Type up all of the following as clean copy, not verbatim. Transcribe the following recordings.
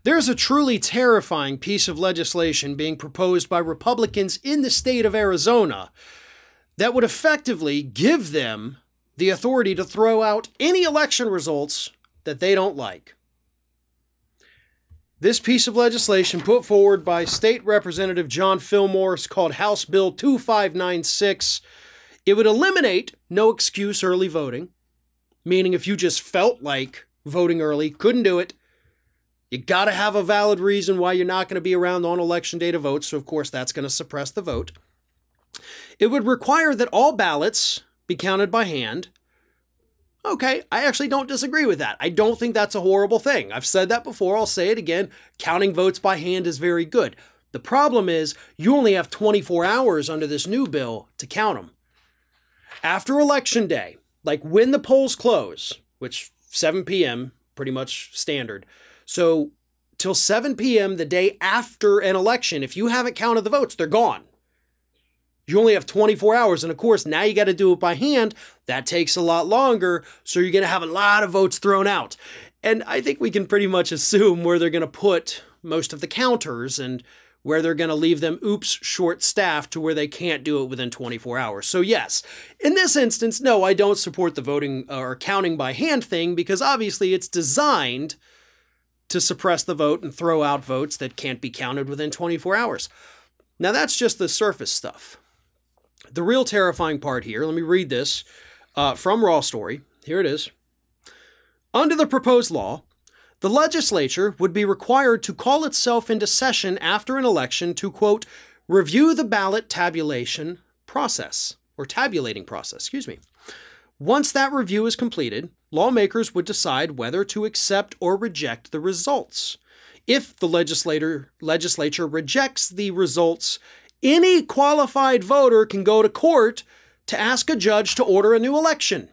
There's a truly terrifying piece of legislation being proposed by Republicans in the state of Arizona that would effectively give them the authority to throw out any election results that they don't like. This piece of legislation put forward by State Representative John Fillmore is called House Bill 2596. It would eliminate no excuse early voting, meaning if you just felt like voting early, couldn't do it, you got to have a valid reason why you're not going to be around on election day to vote, so of course that's going to suppress the vote. It would require that all ballots be counted by hand. Okay, I actually don't disagree with that. I don't think that's a horrible thing. I've said that before, I'll say it again. Counting votes by hand is very good. The problem is you only have 24 hours under this new bill to count them. After Election Day, like when the polls close, which 7 p.m., pretty much standard. So till 7 p.m. the day after an election, if you haven't counted the votes, they're gone. You only have 24 hours. And of course, now you got to do it by hand. That takes a lot longer. So you're going to have a lot of votes thrown out. And I think we can pretty much assume where they're going to put most of the counters and where they're going to leave them short-staffed to where they can't do it within 24 hours. So yes, in this instance, no, I don't support the voting or counting by hand thing because obviously it's designed to suppress the vote and throw out votes that can't be counted within 24 hours. Now that's just the surface stuff. The real terrifying part here, let me read this from Raw Story. Here it is. Under the proposed law, the legislature would be required to call itself into session after an election to, quote, review the ballot tabulation process, or tabulating process, excuse me. Once that review is completed, lawmakers would decide whether to accept or reject the results. If the legislature rejects the results, any qualified voter can go to court to ask a judge to order a new election.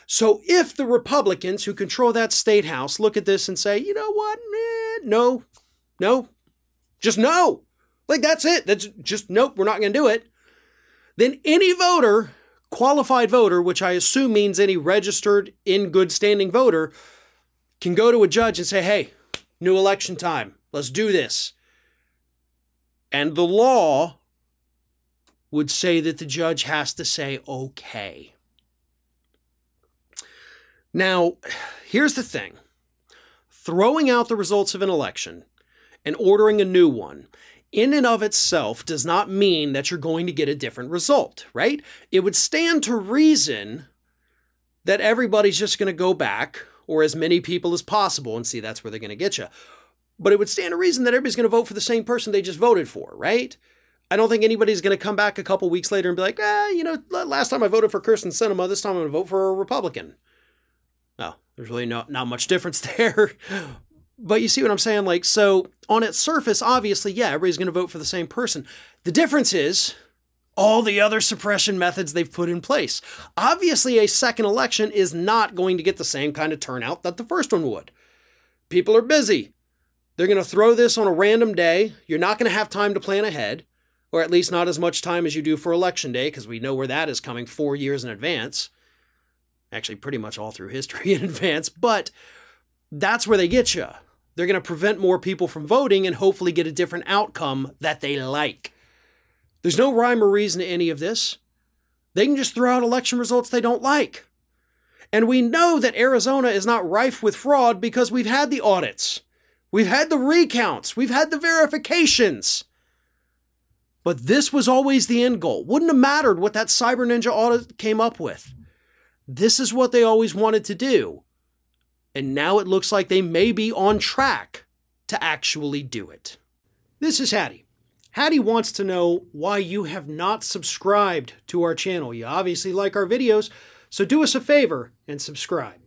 So if the Republicans who control that state house look at this and say, you know what, no, just no. Like that's it. That's just nope, we're not going to do it. Then any voter, qualified voter, which I assume means any registered in good standing voter, can go to a judge and say, hey, new election time. Let's do this. And the law would say that the judge has to say, okay. Now, here's the thing. Throwing out the results of an election and ordering a new one in and of itself does not mean that you're going to get a different result, right? It would stand to reason that everybody's just going to go back, or as many people as possible, and see that's where they're going to get you. But it would stand to reason that everybody's going to vote for the same person they just voted for, right? I don't think anybody's going to come back a couple weeks later and be like, last time I voted for Kyrsten Sinema, this time I'm going to vote for a Republican. No, there's really not much difference there. But you see what I'm saying? Like, so on its surface, obviously, yeah, everybody's going to vote for the same person. The difference is all the other suppression methods they've put in place. Obviously, a second election is not going to get the same kind of turnout that the first one would. People are busy. They're going to throw this on a random day. You're not going to have time to plan ahead, or at least not as much time as you do for Election Day, because we know where that is coming 4 years in advance. Actually, pretty much all through history in advance, but that's where they get you. They're going to prevent more people from voting and hopefully get a different outcome that they like. There's no rhyme or reason to any of this. They can just throw out election results they don't like. And we know that Arizona is not rife with fraud because we've had the audits. We've had the recounts. We've had the verifications. But this was always the end goal. Wouldn't have mattered what that Cyber Ninja audit came up with. This is what they always wanted to do. And now it looks like they may be on track to actually do it. This is Hattie. Hattie wants to know why you have not subscribed to our channel. You obviously like our videos, so do us a favor and subscribe.